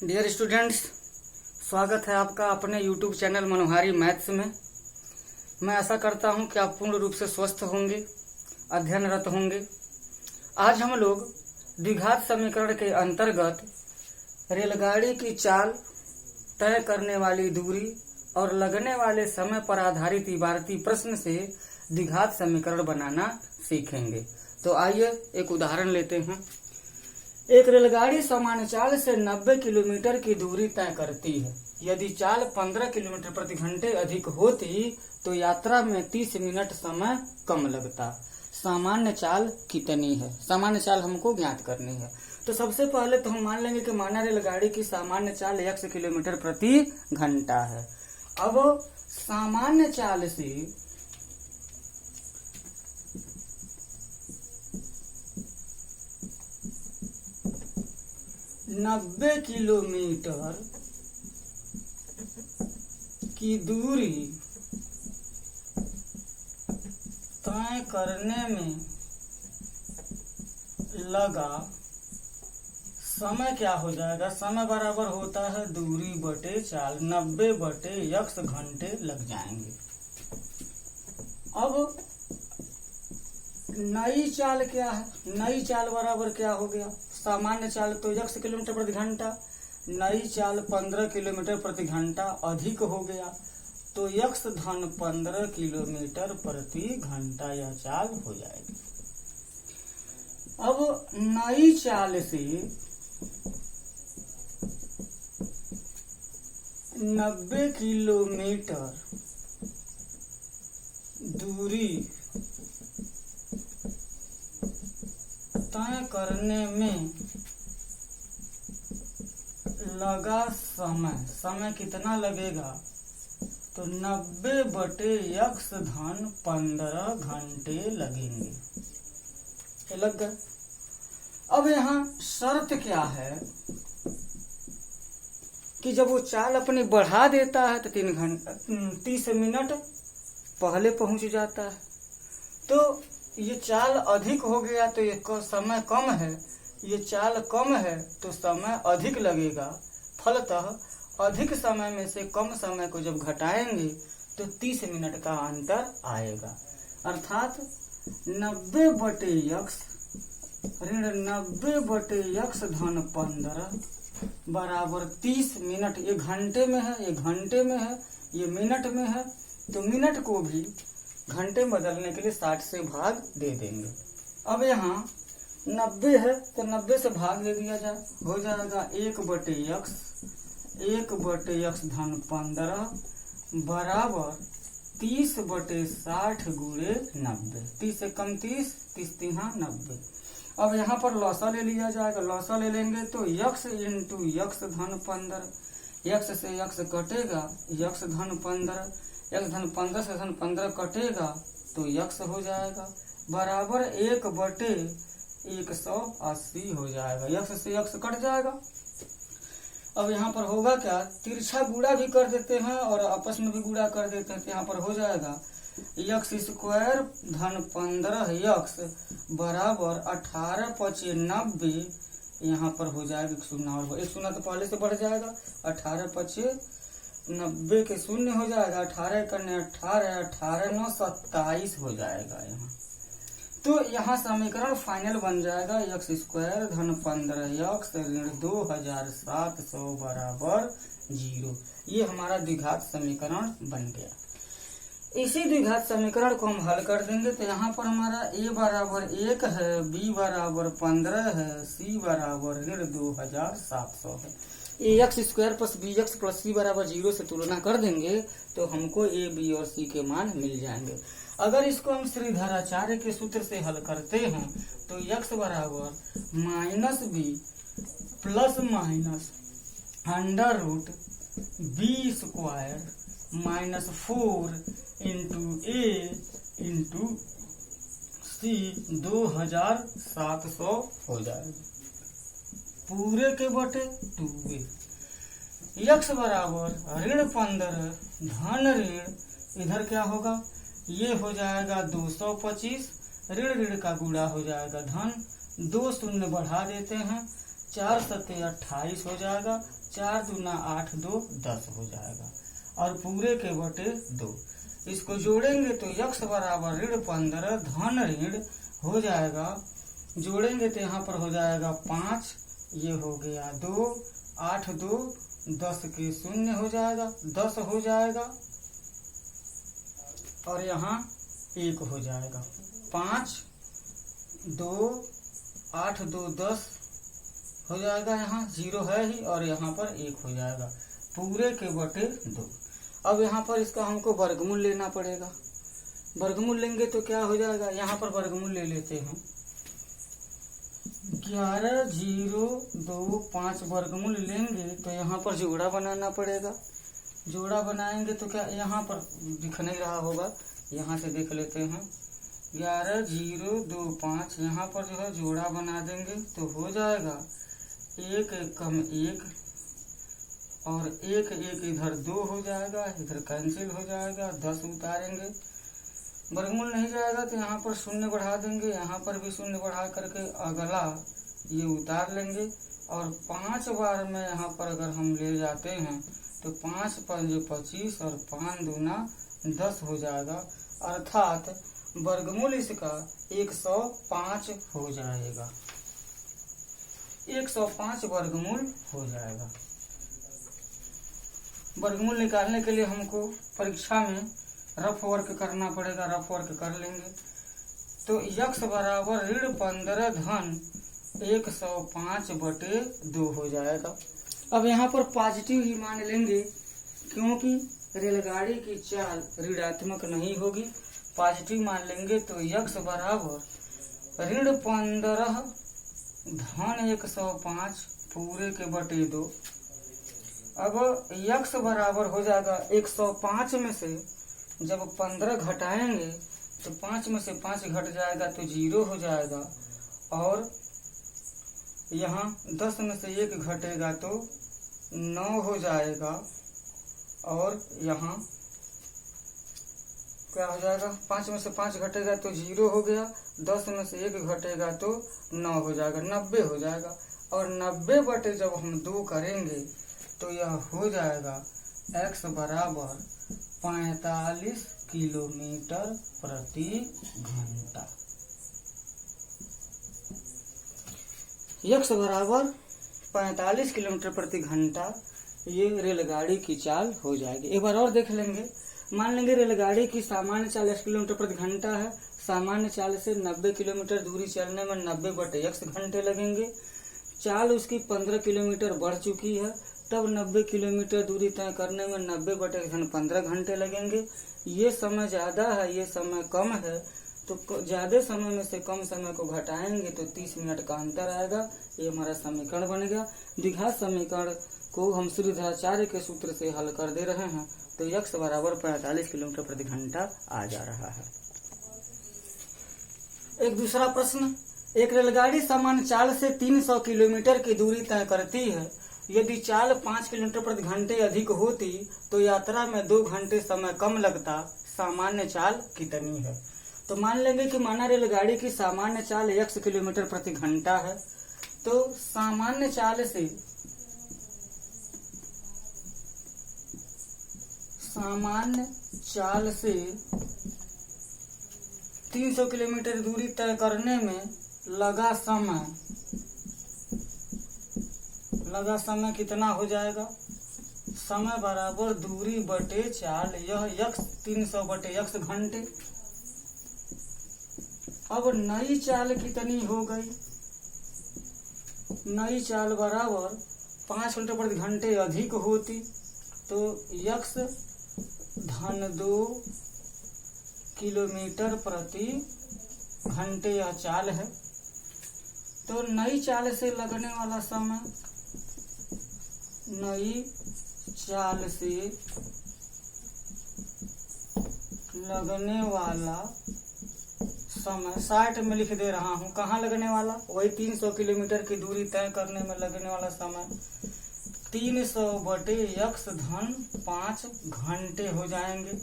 Dear students, स्वागत है आपका अपने YouTube चैनल मनोहारी मैथ्स में। मैं आशा करता हूं कि आप पूर्ण रूप से स्वस्थ होंगे, अध्ययनरत होंगे। आज हम लोग द्विघात समीकरण के अंतर्गत रेलगाड़ी की चाल, तय करने वाली दूरी और लगने वाले समय पर आधारित इबारती प्रश्न से द्विघात समीकरण बनाना सीखेंगे। तो आइए एक उदाहरण लेते हैं। एक रेलगाड़ी सामान्य चाल से 90 किलोमीटर की दूरी तय करती है। यदि चाल 15 किलोमीटर प्रति घंटे अधिक होती तो यात्रा में 30 मिनट समय कम लगता। सामान्य चाल कितनी है? सामान्य चाल हमको ज्ञात करनी है। तो सबसे पहले तो हम मान लेंगे कि माना रेलगाड़ी की सामान्य चाल 100 किलोमीटर प्रति घंटा है। अब सामान्य चाल से 90 किलोमीटर की दूरी तय करने में लगा समय क्या हो जाएगा? समय बराबर होता है दूरी बटे चाल। 90 बटे x घंटे लग जाएंगे। अब नई चाल क्या है? नई चाल बराबर क्या हो गया? सामान्य चाल तो 100 किलोमीटर प्रति घंटा, नई चाल 15 किलोमीटर प्रति घंटा अधिक हो गया, तो x धन 15 किलोमीटर प्रति घंटा यह चाल हो जाएगी। अब नई चाल से 90 किलोमीटर दूरी तय करने में लगा समय कितना लगेगा? तो 90 बटे x धन 15 घंटे लगेंगे। लग गए। अब यहाँ शर्त क्या है कि जब वो चाल अपनी बढ़ा देता है तो 30 मिनट पहले पहुंच जाता है। तो ये चाल अधिक हो गया तो ये समय कम है, ये चाल कम है तो समय अधिक लगेगा। फलतः अधिक समय में से कम समय को जब घटाएंगे तो 30 मिनट का अंतर आएगा। अर्थात 90 बटे x ऋण 90 बटे x धन 15 बराबर 30 मिनट। ये घंटे में है, ये घंटे में है, ये मिनट में है। तो मिनट को भी घंटे में बदलने के लिए 60 से भाग दे देंगे। अब यहाँ 90 है तो 90 से भाग दे दिया जाए, हो जाएगा 1 बटे x धन 15 बराबर 30 बटे 60 गुणे 90। 30 से कम 30, 30 तिहा 90। अब यहाँ पर लौसा ले लिया जाएगा। लौसा ले लेंगे तो x इंटू x धन 15, x से x कटेगा, x धन 15, x धन 15 से धन 15 कटेगा तो x हो जाएगा बराबर 1 बटे 180 हो जाएगा। x से x कट जाएगा। अब यहाँ पर होगा क्या? तिरछा गुणा भी कर देते हैं और आपस में भी गुणा कर देते हैं। तो यहाँ पर हो जाएगा x स्क्वायर धन 15x बराबर 18 पचे 90। यहाँ पर हो जाएगा 1 शून्य और 1 शून्य तो पहले से बढ़ जाएगा। 18 पचे 90 के शून्य हो जाएगा। 18 करने 18, 18 9 27 हो जाएगा यहाँ। तो यहाँ समीकरण फाइनल बन जाएगा x स्क्वायर धन 15x ऋण 2700 बराबर 0। ये हमारा द्विघात समीकरण बन गया। इसी द्विघात समीकरण को हम हल कर देंगे। तो यहाँ पर हमारा a बराबर 1 है, b बराबर 15 है, c बराबर ऋण 2700 है। ax square plus bx plus c बराबर 0 से तुलना कर देंगे तो हमको a, b और c के मान मिल जाएंगे। अगर इसको हम श्रीधराचार्य के सूत्र से हल करते हैं तो x बराबर -b plus minus under root b square -4 into a into c 2700 हो जाएगा पूरे के बटे 2a। x बराबर ऋण 15 धन ऋण इधर क्या होगा? ये हो जाएगा 225, ऋण ऋण का गुणा हो जाएगा धन, 2 शून्य बढ़ा देते हैं 4 सत्ते 28 हो जाएगा, 4 दूना 8, 2 10 हो जाएगा, और पूरे के बटे 2। इसको जोड़ेंगे तो यक्स बराबर ऋण 15 धन ऋण हो जाएगा। जोड़ेंगे तो यहाँ पर हो जाएगा 5, ये हो गया 2, 8 2 10 के 0 हो जाएगा, 10 हो जाएगा, और यहाँ 1 हो जाएगा। 5 2 8 2 10 हो जाएगा, यहाँ 0 है ही, और यहाँ पर 1 हो जाएगा, पूरे के बटे 2। अब यहाँ पर इसका हमको वर्गमूल लेना पड़ेगा। वर्गमूल लेंगे तो क्या हो जाएगा, यहाँ पर वर्गमूल ले लेते हैं। 11 0 2 5 वर्गमूल लेंगे तो यहाँ पर जोड़ा बनाना पड़ेगा। जोड़ा बनाएंगे तो क्या, यहाँ पर दिख नहीं रहा होगा, यहाँ से देख लेते हैं। 11 0 2 5 यहाँ पर जो है जोड़ा बना देंगे तो हो जाएगा 1 1 कम 1, और 1 1 इधर 2 हो जाएगा, इधर कैंसिल हो जाएगा, 10 उतारेंगे। वर्गमूल नहीं जाएगा तो यहाँ पर 0 बढ़ा देंगे, यहाँ पर भी 0 बढ़ा करके अगला ये उतार लेंगे, और 5 बार में यहाँ पर अगर हम ले जाते हैं तो 5 5 25 और 5 दूना 10 हो जाएगा, अर्थात वर्गमूल इसका 105 हो जाएगा। 105 वर्गमूल हो जाएगा। वर्गमूल निकालने के लिए हमको परीक्षा में रफ वर्क करना पड़ेगा, रफ वर्क कर लेंगे। तो यक्स बराबर ऋण 15 धन 105 बटे 2 हो जाएगा। अब यहाँ पर पॉजिटिव ही मान लेंगे, क्योंकि रेलगाड़ी की चाल ऋणात्मक नहीं होगी। पॉजिटिव मान लेंगे तो यक्स बराबर ऋण 15 धन 105 पूरे के बटे 2। अब यक्स बराबर हो जाएगा 105 में से जब 15 घटाएंगे तो 5 में से 5 घट जाएगा तो 0 हो जाएगा, और यहाँ 10 में से 1 घटेगा तो 9 हो जाएगा, और यहाँ क्या हो जाएगा, 5 में से 5 घटेगा तो 0 हो गया, 10 में से 1 घटेगा तो 9 हो जाएगा, 90 हो जाएगा। और 90 बटे जब हम 2 करेंगे तो यह हो जाएगा x बराबर 45 किलोमीटर प्रति घंटा। x बराबर 45 किलोमीटर प्रति घंटा ये रेलगाड़ी की चाल हो जाएगी। एक बार और देख लेंगे। मान लेंगे रेलगाड़ी की सामान्य चाल 80 किलोमीटर प्रति घंटा है। सामान्य चाल से 90 किलोमीटर दूरी चलने में 90 बटे x घंटे लगेंगे। चाल उसकी 15 किलोमीटर बढ़ चुकी है, तब 90 किलोमीटर दूरी तय करने में 90 बटे 15 घंटे लगेंगे। ये समय ज़्यादा है, ये समय कम है, तो ज़्यादा समय में से कम समय को घटाएंगे तो 30 मिनट का अंतर आएगा। ये हमारा समीकरण बन गया। द्विघात समीकरण को हम सूत्रधाचार्य के सूत्र से हल कर दे रहे हैं, तो x बराबर 45 किलोमीटर प्रति घंटा आ जा रहा है। एक दूसरा प्रश्न, एक रेलगाड़ी सामान्य चाल से 300 किलोमीटर की दूरी तय करती है। यदि चाल 5 किलोमीटर प्रति घंटे अधिक होती तो यात्रा में 2 घंटे समय कम लगता। सामान्य चाल कितनी है? तो मान लेंगे कि माना रेलगाड़ी की सामान्य चाल x किलोमीटर प्रति घंटा है, तो सामान्य चाल से 300 किलोमीटर दूरी तय करने में लगा समय कितना हो जाएगा? समय बराबर दूरी बटे चाल, यह x 300 बटे x घंटे। अब नई चाल कितनी हो गई? नई चाल बराबर 5 किलोमीटर प्रति घंटे अधिक होती तो x धन 2 किलोमीटर प्रति घंटे यह चाल है। तो नई चाल से लगने वाला समय, नई चाल से लगने वाला समय 60 में लिख दे रहा हूँ। कहाँ लगने वाला? वही 300 किलोमीटर की दूरी तय करने में लगने वाला समय 300 बटे x धन 5 घंटे हो जाएंगे।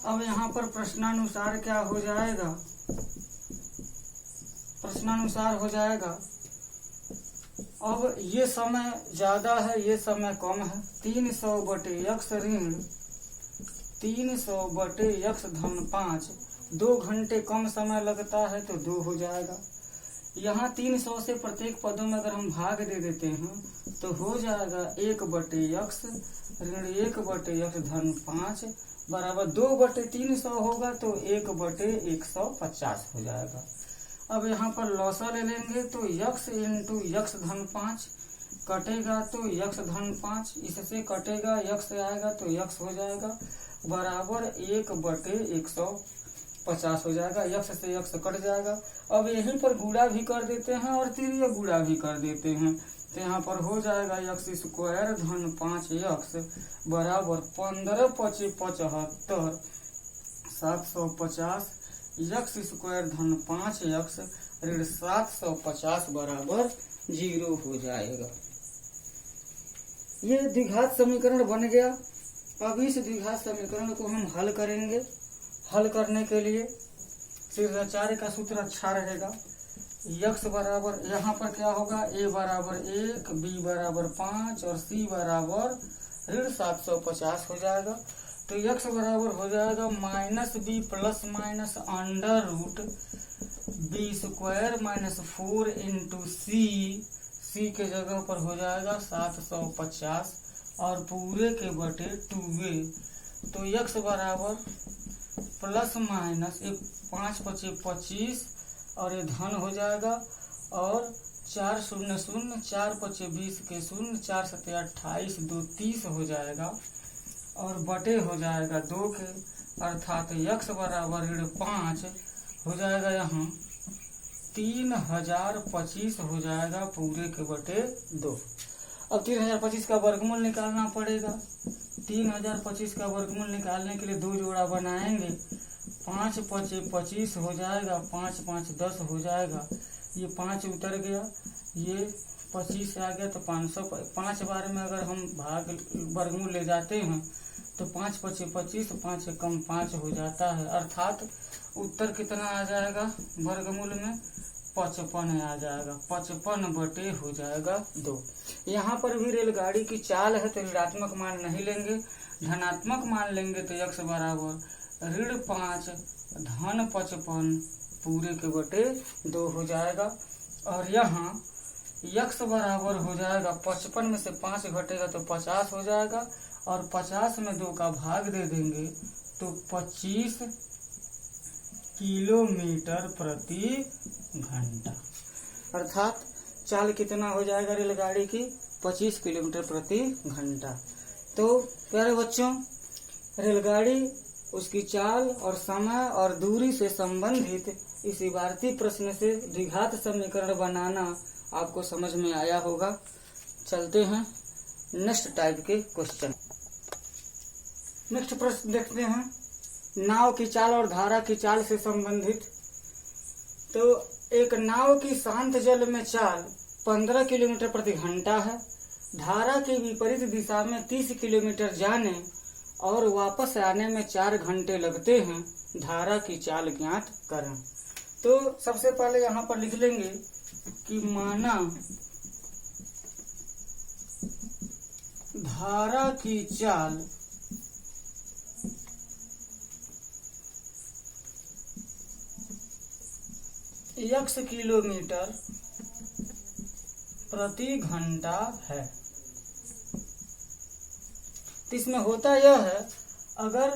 अब यहाँ पर प्रश्नानुसार क्या हो जाएगा? प्रश्नानुसार हो जाएगा अब ये समय ज्यादा है, ये समय कम है। 300 बटे यक्स ऋण 300 बटे यक्स धन 5, 2 घंटे कम समय लगता है तो 2 हो जाएगा। यहाँ 300 से प्रत्येक पदों में अगर हम भाग दे देते हैं तो हो जाएगा 1 बटे यक्स ऋण 1 बटे यक्स धन 5 बराबर 2 बटे 300 होगा तो 1 बटे 150 हो जाएगा। अब यहाँ पर लौसा ले लेंगे तो यक्स इंटू यक्स धन 5 कटेगा तो यक्स धन 5, इससे कटेगा यक्स आएगा तो यक्स हो जाएगा बराबर 1 बटे 150 हो जाएगा। यक्स से यक्स कट जाएगा। अब यहीं पर गुणा भी कर देते हैं और तिर्यक गुणा भी कर देते हैं तो यहाँ पर हो जाएगा यक्स स्क्वायर धन 5 यक्स बराबर 15 पचे 75 750 यक्स स्क्वायर धन 5 यक्स ऋण 750 बराबर 0 हो जाएगा। ये द्विघात समीकरण बन गया। अब इस द्विघात समीकरण को हम हल करेंगे। हल करने के लिए सिद्धाचार्य का सूत्र अच्छा रहेगा। यक्स बराबर यहाँ पर क्या होगा, ए बराबर 1, बी बराबर 5 और सी बराबर ऋण 750 हो जाएगा। तो यक्स बराबर हो जाएगा minus b plus minus under root b square minus 4 into c के जगह पर हो जाएगा 750 और पूरे के बटे 2a। तो यक्स बराबर प्लस माइनस 5 पचे 25 और ये धन हो जाएगा और 4 शून्य शून्य 4 पचे 20 के शून्य 4 सते 28 2 30 हो जाएगा और बटे हो जाएगा 2 के, अर्थात यक्स बराबर ऋण 5 हो जाएगा यहाँ 3025 हो जाएगा पूरे के बटे 2। अब 3025 का वर्गमूल निकालना पड़ेगा। 3025 का वर्गमूल निकालने के लिए 2 जोड़ा बनाएंगे। 5 पचे 25 हो जाएगा, 5 5 10 हो जाएगा। ये 5 उतर गया, ये 25 आ गया तो 5 बार में अगर हम भाग वर्गमूल ले जाते हैं तो 5 पचे 25, 5 से कम 5 हो जाता है, अर्थात उत्तर कितना आ जाएगा वर्गमूल में 55 आ जाएगा। 55 बटे हो जाएगा 2। यहाँ पर भी रेलगाड़ी की चाल है तो ऋणात्मक मान नहीं लेंगे, धनात्मक मान लेंगे तो यक्स बराबर ऋण 5 धन 55 पूरे के बटे 2 हो जाएगा। और यहाँ यक्स बराबर हो जाएगा 55 में से 5 घटेगा तो 50 हो जाएगा और 50 में 2 का भाग दे देंगे तो 25 किलोमीटर प्रति घंटा, अर्थात चाल कितना हो जाएगा रेलगाड़ी की 25 किलोमीटर प्रति घंटा। तो प्यारे बच्चों, रेलगाड़ी उसकी चाल और समय और दूरी से संबंधित इस इबारती प्रश्न से द्विघात समीकरण बनाना आपको समझ में आया होगा। चलते हैं नेक्स्ट टाइप के क्वेश्चन। नेक्स्ट प्रश्न देखते हैं, नाव की चाल और धारा की चाल से संबंधित। तो एक नाव की शांत जल में चाल 15 किलोमीटर प्रति घंटा है। धारा के विपरीत दिशा में 30 किलोमीटर जाने और वापस आने में 4 घंटे लगते हैं। धारा की चाल ज्ञात करें। तो सबसे पहले यहाँ पर लिख लेंगे कि माना धारा की चाल x किलोमीटर प्रति घंटा है। तो इसमें होता यह है, अगर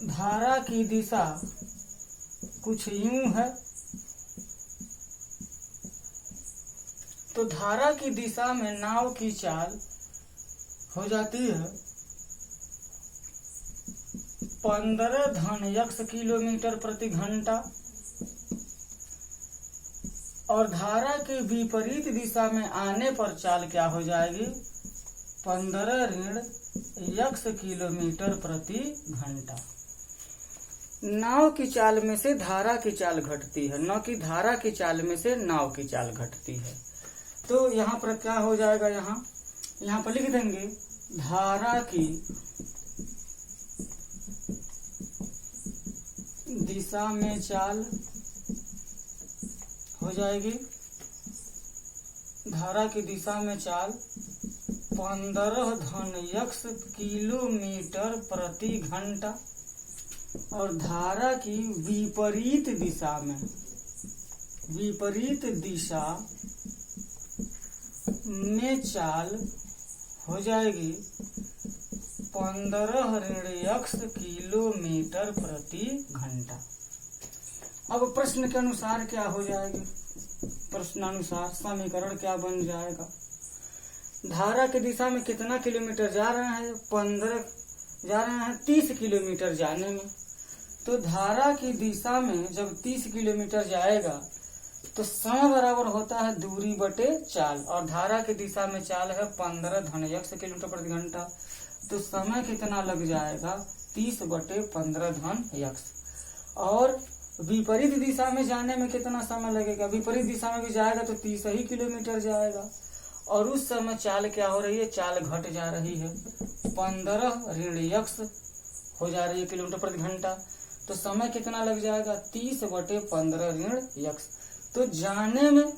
धारा की दिशा कुछ यूं है तो धारा की दिशा में नाव की चाल हो जाती है 15 धन x किलोमीटर प्रति घंटा और धारा के विपरीत दिशा में आने पर चाल क्या हो जाएगी 15 ऋण x किलोमीटर प्रति घंटा। नाव की चाल में से धारा की चाल घटती है, न कि धारा की चाल में से नाव की चाल घटती है। तो यहाँ पर क्या हो जाएगा, यहाँ पर लिख देंगे धारा की दिशा में चाल हो जाएगी धारा की दिशा में चाल 15 धन x किलोमीटर प्रति घंटा और धारा की विपरीत दिशा में चाल हो जाएगी 15 ऋण x किलोमीटर प्रति घंटा। अब प्रश्न के अनुसार क्या हो जाएगी, प्रश्नानुसार समीकरण क्या बन जाएगा। धारा की दिशा में कितना किलोमीटर जा रहे हैं, 15 जा रहे हैं 30 किलोमीटर जाने में। तो धारा की दिशा में जब 30 किलोमीटर जाएगा तो समय बराबर होता है दूरी बटे चाल, और धारा की दिशा में चाल है 15 धन x किलोमीटर प्रति घंटा। तो समय कितना लग जाएगा 30 बटे 15 धन x। और विपरीत दिशा में जाने में कितना समय लगेगा, विपरीत दिशा में भी जाएगा तो 30 ही किलोमीटर जाएगा। और उस समय चाल क्या हो रही है, चाल घट जा रही है, 15 ऋण x हो जा रही है किलोमीटर प्रति घंटा। तो समय कितना लग जाएगा 30 बटे 15 ऋण x। तो जाने में,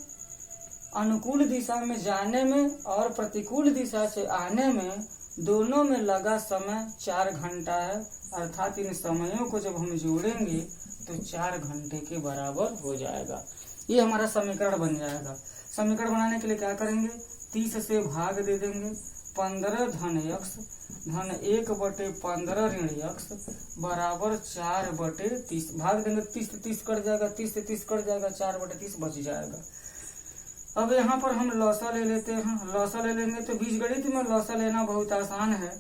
अनुकूल दिशा में जाने में और प्रतिकूल दिशा से आने में, दोनों में लगा समय 4 घंटा है। अर्थात इन समयों को जब हम जोड़ेंगे तो 4 घंटे के बराबर हो जाएगा। ये हमारा समीकरण बन जाएगा। समीकरण बनाने के लिए क्या करेंगे, 30 से भाग दे देंगे, 15 धन x धन 1 बटे 15 ऋण x बराबर 4 बटे 30। भाग देंगे 30 से 30 कट जाएगा, 30 से 30 कट जाएगा, 4 बटे 30 बच जाएगा। अब यहाँ पर हम लौसा ले लेते हैं। लौसा ले लेंगे तो बीजगणित में लौसा लेना बहुत आसान है।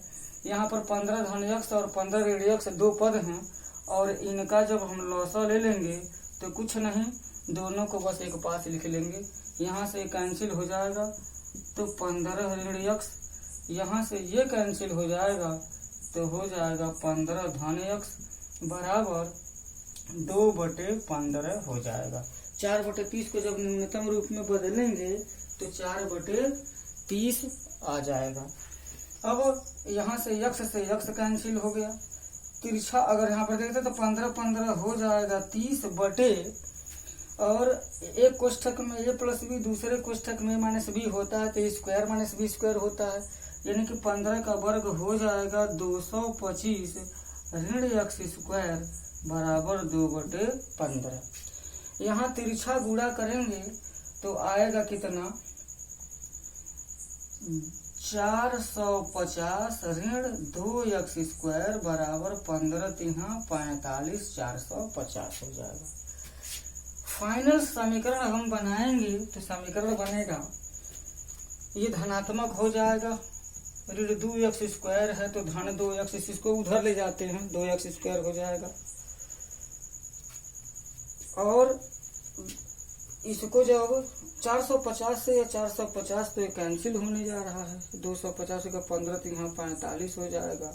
यहाँ पर 15 धन x और 15 ऋण x 2 पद हैं, और इनका जब हम लौसा ले लेंगे तो कुछ नहीं, दोनों को बस एक पास लिख लेंगे। यहाँ से कैंसिल हो जाएगा तो 15 ऋण x, यहाँ से ये कैंसिल हो जाएगा तो हो जाएगा 15 धन x बराबर 2 बटे 15 हो जाएगा। 4 बटे 30 को जब न्यूनतम रूप में बदलेंगे तो 4 बटे 30 आ जाएगा। अब यहाँ से x कैंसिल हो गया, तिरछा अगर यहाँ पर देखते तो 15 हो जाएगा 30 बटे, और एक कोष्ठक में a प्लस b, दूसरे कोष्ठक में माइनस b होता है तो स्क्वायर माइनस b स्क्वायर होता है, यानी कि 15 का वर्ग हो जाएगा 225 ऋण x स्क्वायर बराबर 2 बटे 15। यहाँ तिरछा गुणा करेंगे तो आएगा कितना, 450 ऋण 2x स्क्वायर बराबर 15 तिहा 45, 450 हो जाएगा। फाइनल समीकरण हम बनाएंगे तो समीकरण बनेगा, ये धनात्मक हो जाएगा, ऋण 2x स्क्वायर है तो धन 2x, इसको उधर ले जाते हैं 2x स्क्वायर हो जाएगा। और इसको जब 450 से या 450 तो ये कैंसिल होने जा रहा है, 250 का 15 तो यहाँ 45 हो जाएगा।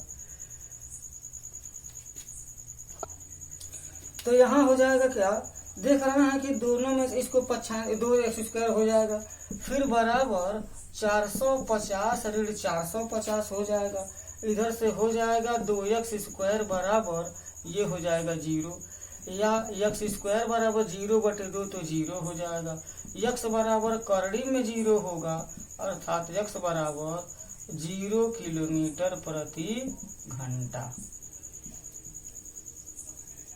तो यहाँ हो जाएगा क्या, देख रहे हैं कि दोनों में इसको 2x स्क्वायर हो जाएगा, फिर बराबर 450 ऋण 450 हो जाएगा, इधर से हो जाएगा 2x स्क्वायर बराबर ये हो जाएगा 0, या x स्क्वायर बराबर 0 बटे 2 तो 0 हो जाएगा। x बराबर करड़ी में 0 होगा, अर्थात x बराबर 0 किलोमीटर प्रति घंटा।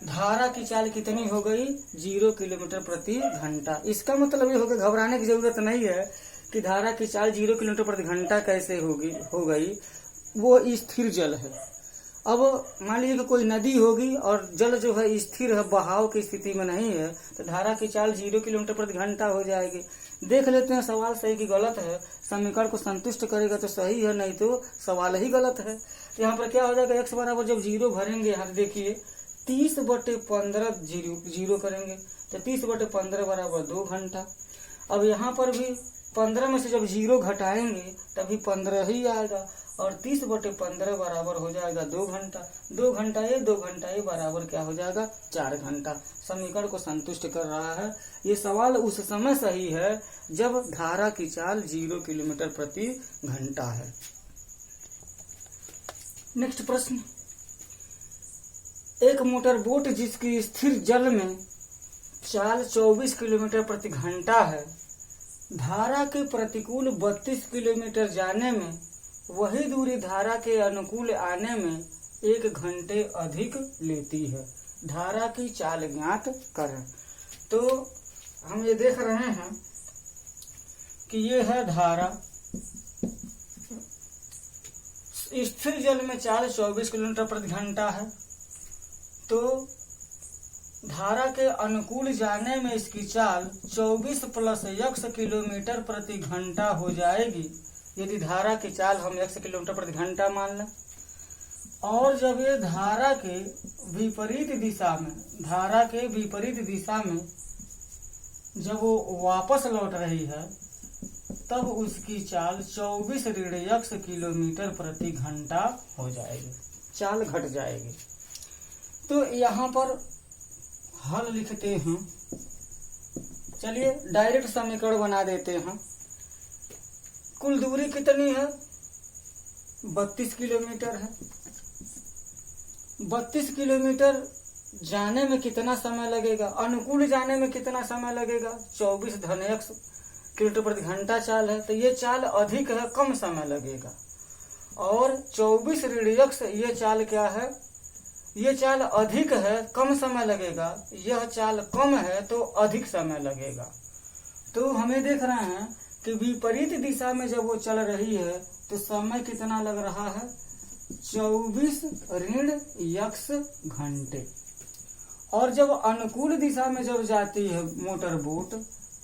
धारा की चाल कितनी हो गई, 0 किलोमीटर प्रति घंटा। इसका मतलब ये होगा, घबराने की जरूरत नहीं है कि धारा की चाल 0 किलोमीटर प्रति घंटा कैसे हो गई, वो स्थिर जल है। अब मान लीजिए कि कोई नदी होगी और जल जो है स्थिर है, बहाव की स्थिति में नहीं है, तो धारा की चाल 0 किलोमीटर प्रति घंटा हो जाएगी। देख लेते हैं सवाल सही कि गलत है, समीकरण को संतुष्ट करेगा तो सही है, नहीं तो सवाल ही गलत है। तो यहाँ पर क्या हो जाएगा, x बराबर जब 0 भरेंगे, यहाँ देखिए 30 बटे 15 जीरो करेंगे तो 30 बटे 15 बराबर 2 घंटा। अब यहाँ पर भी 15 में से जब 0 घटाएंगे तभी 15 ही आएगा, और 30 बटे 15 बराबर हो जाएगा 2 घंटा। 2 घंटा ये बराबर क्या हो जाएगा, 4 घंटा। समीकरण को संतुष्ट कर रहा है। ये सवाल उस समय सही है जब धारा की चाल 0 किलोमीटर प्रति घंटा है। नेक्स्ट प्रश्न, एक मोटर बोट जिसकी स्थिर जल में चाल 24 किलोमीटर प्रति घंटा है, धारा के प्रतिकूल 32 किलोमीटर जाने में वही दूरी धारा के अनुकूल आने में 1 घंटे अधिक लेती है। धारा की चाल ज्ञात करें। तो हम ये देख रहे हैं कि ये है धारा। स्थिर जल में चाल 24 किलोमीटर प्रति घंटा है। तो धारा के अनुकूल जाने में इसकी चाल 24 + x किलोमीटर प्रति घंटा हो जाएगी, यदि धारा की चाल हम x किलोमीटर प्रति घंटा मान लें। और जब ये धारा के विपरीत दिशा में जब वो वापस लौट रही है, तब उसकी चाल 24 ऋण x किलोमीटर प्रति घंटा हो जाएगी, चाल घट जाएगी। तो यहाँ पर हल लिखते हैं। चलिए डायरेक्ट समीकरण बना देते हैं। कुल दूरी कितनी है? 32 किलोमीटर है। 32 किलोमीटर जाने में कितना समय लगेगा? अनुकूल जाने में कितना समय लगेगा? 24 धन x किलोमीटर प्रति घंटा चाल है, तो ये चाल अधिक है, कम समय लगेगा। और 24 ऋण x ये चाल क्या है? ये चाल अधिक है, कम समय लगेगा। यह चाल कम है तो अधिक समय लगेगा। तो हमें देख रहे हैं कि विपरीत दिशा में जब वो चल रही है तो समय कितना लग रहा है? 24 ऋण x घंटे। और जब अनुकूल दिशा में जब जाती है मोटर बोट,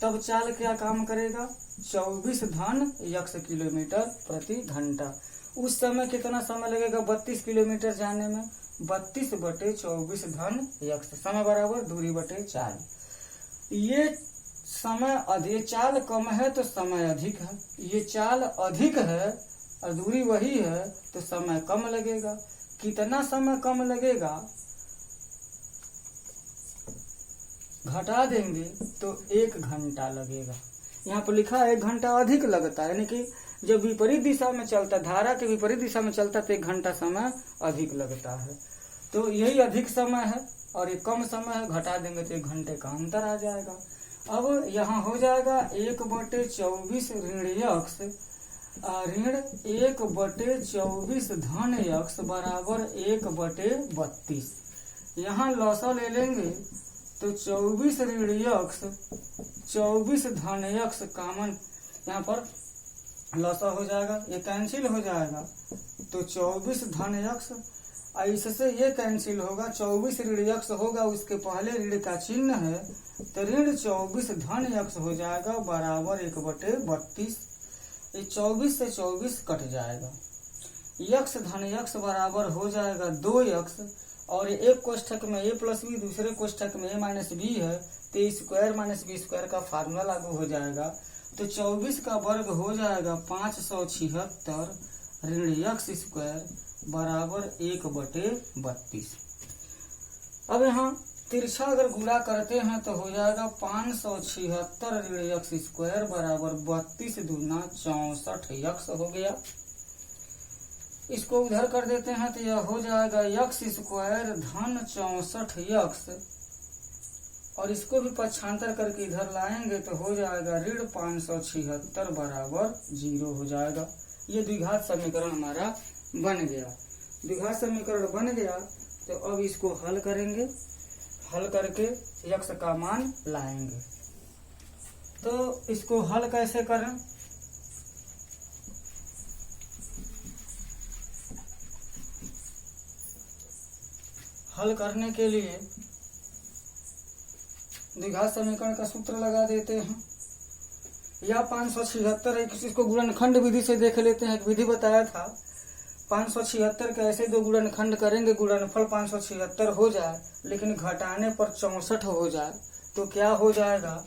तब चाल क्या काम करेगा? 24 धन x किलोमीटर प्रति घंटा। उस समय कितना समय लगेगा 32 किलोमीटर जाने में? 32/24 धन x, समय बराबर दूरी बटे चाल। ये चाल कम है तो समय अधिक है, ये चाल अधिक है और दूरी वही है तो समय कम लगेगा। कितना समय कम लगेगा? घटा देंगे तो 1 घंटा लगेगा। यहाँ पर लिखा है 1 घंटा अधिक लगता है, यानी कि जब विपरीत दिशा में चलता, धारा के विपरीत दिशा में चलता तो 1 घंटा समय अधिक लगता है। तो यही अधिक समय है और ये कम समय है, घटा देंगे तो 1 घंटे का अंतर आ जाएगा। अब यहाँ हो जाएगा 1/24 ऋण x ऋण 1/24 धन x बराबर 1/32। यहाँ लॉसा ले लेंगे तो 24 ऋण x 24 धन x कॉमन यहाँ पर लॉसा हो जाएगा, ये कैंसिल हो जाएगा। तो 24 धन x, इससे ये कैंसिल होगा। 24 ऋण x होगा, उसके पहले ऋण का चिन्ह है तो ऋण 24 धन x हो जाएगा बराबर 1/32। ये 24 से 24 कट जाएगा। x धन x बराबर हो जाएगा 2x, और एक कोष्ठक में a + b, दूसरे कोष्ठक में a - b है, तो a² - b² का फार्मूला लागू हो जाएगा। तो 24 का वर्ग हो जाएगा 576 ऋण x² बराबर 1/32। अब यहाँ तिरछा अगर गुणा करते हैं तो हो जाएगा 576 ऋण x² बराबर 32 दूना 64 x हो गया। इसको उधर कर देते हैं तो यह हो जाएगा x² धन 64 x, और इसको भी पक्षांतर करके इधर लाएंगे तो हो जाएगा ऋण 576 बराबर 0 हो जाएगा। ये द्विघात समीकरण हमारा बन गया। द्विघात समीकरण बन गया तो अब इसको हल करेंगे, हल करके x का मान लाएंगे। तो इसको हल कैसे करें? हल करने के लिए द्विघात समीकरण का सूत्र लगा देते हैं। या 576, इसको गुणनखंड विधि से देख लेते हैं। एक विधि बताया था 576 के ऐसे 2 गुणनखंड करेंगे, गुणनफल 576 हो जाए लेकिन घटाने पर 64 हो जाए तो क्या हो जाएगा?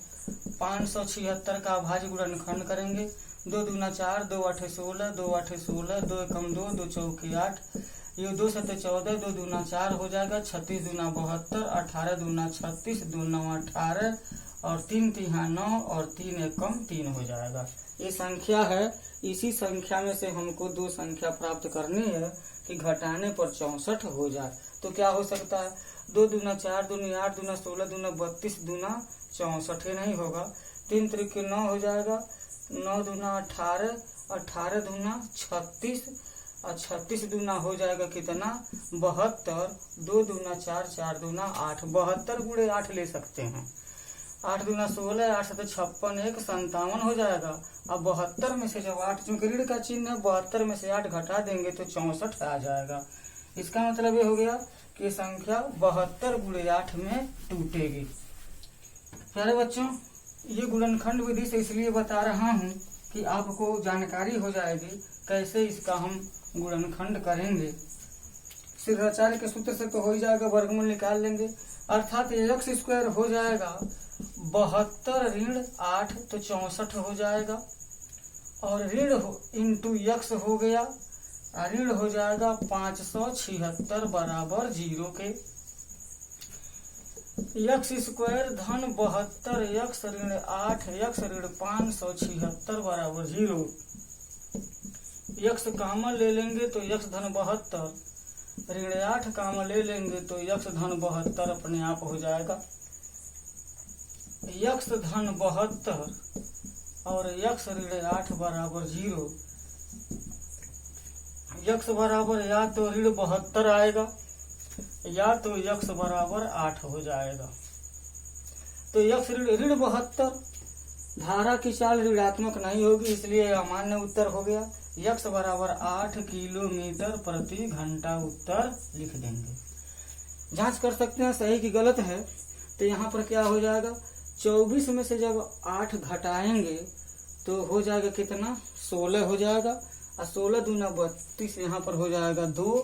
576 का अभाज्य गुणनखंड करेंगे। 2 दूना 4, 2 8 16, 2 8 16, 2 एकम 2, 2 चौके 8, ये 2 7 14, 2 दूना 4 हो जाएगा, 36 दूना 72, 18 दूना 36, 2 9 18 और 3 तिहा 9 और 3 एकम 3 हो जाएगा। ये संख्या है। इसी संख्या में से हमको 2 संख्या प्राप्त करनी है कि घटाने पर 64 हो जाए। तो क्या हो सकता है? 2 दूना 4, 2 8, 2 16, 2 32, 2 64 नहीं होगा 3 त्रिके 9 हो जाएगा, 9 दूना 18, 18 दूना 36 और 36 दूना हो जाएगा कितना 72, 2 दूना 4, 4 दूना 8, 72 गुणे 8 ले सकते हैं। 8 दूना 16, 8 से 56, 1 57 हो जाएगा। अब 72 में से जब 8, चूंकि ऋण का चिन्ह है, 72 में से 8 घटा देंगे तो 64 आ जाएगा। इसका मतलब ये हो गया कि संख्या 72 गुणे 8 में टूटेगी। प्यारे बच्चों, ये गुणनखंड विधि से इसलिए बता रहा हूँ कि आपको जानकारी हो जाएगी कैसे इसका हम गुणनखंड करेंगे। सिद्धाचार्य के सूत्र से तो हो ही जाएगा, वर्गमूल निकाल लेंगे, अर्थात x स्क्वायर हो जाएगा 72 ऋण 8 तो 64 हो जाएगा, और ऋण इंटू x हो गया, ऋण हो जाएगा 576 बराबर 0 के। x स्क्वायर धन 72 x ऋण 8 x ऋण 576 बराबर 0। x कामन ले लेंगे तो x धन 72, ऋण 8 कामन ले लेंगे तो x धन 72 अपने आप हो जाएगा। x धन 72 और x ऋण 8 बराबर 0। x बराबर या तो ऋण 72 आएगा या तो x बराबर 8 हो जाएगा। तो x ऋण 72, धारा की चाल ऋणात्मक नहीं होगी, इसलिए अमान्य उत्तर हो गया। x बराबर 8 किलोमीटर प्रति घंटा उत्तर लिख देंगे। जांच कर सकते हैं सही की गलत है। तो यहाँ पर क्या हो जाएगा, 24 में से जब 8 घटाएंगे तो हो जाएगा कितना 16 हो जाएगा, और 16 दूना 32 यहाँ पर हो जाएगा 2,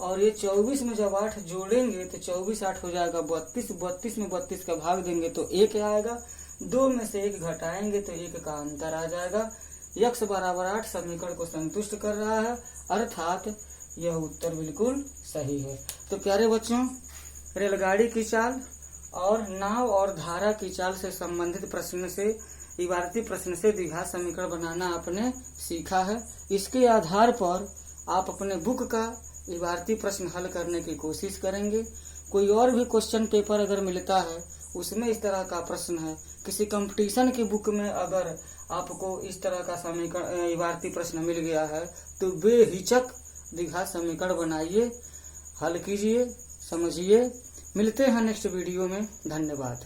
और ये 24 में जब 8 जोड़ेंगे तो 24 8 हो जाएगा 32, 32 में 32 का भाग देंगे तो 1 आएगा, 2 में से 1 घटाएंगे तो 1 का अंतर आ जाएगा। x बराबर 8 समीकरण को संतुष्ट कर रहा है, अर्थात यह उत्तर बिल्कुल सही है। तो प्यारे बच्चों, रेलगाड़ी की चाल और नाव और धारा की चाल से संबंधित प्रश्न से, इबारती प्रश्न से द्विघात समीकरण बनाना आपने सीखा है। इसके आधार पर आप अपने बुक का इबारती प्रश्न हल करने की कोशिश करेंगे। कोई और भी क्वेश्चन पेपर अगर मिलता है उसमें इस तरह का प्रश्न है, किसी कंपटीशन की बुक में अगर आपको इस तरह का समीकरण इबारती प्रश्न मिल गया है तो बेहिचक द्विघात समीकरण बनाइए, हल कीजिए, समझिए। मिलते हैं नेक्स्ट वीडियो में। धन्यवाद।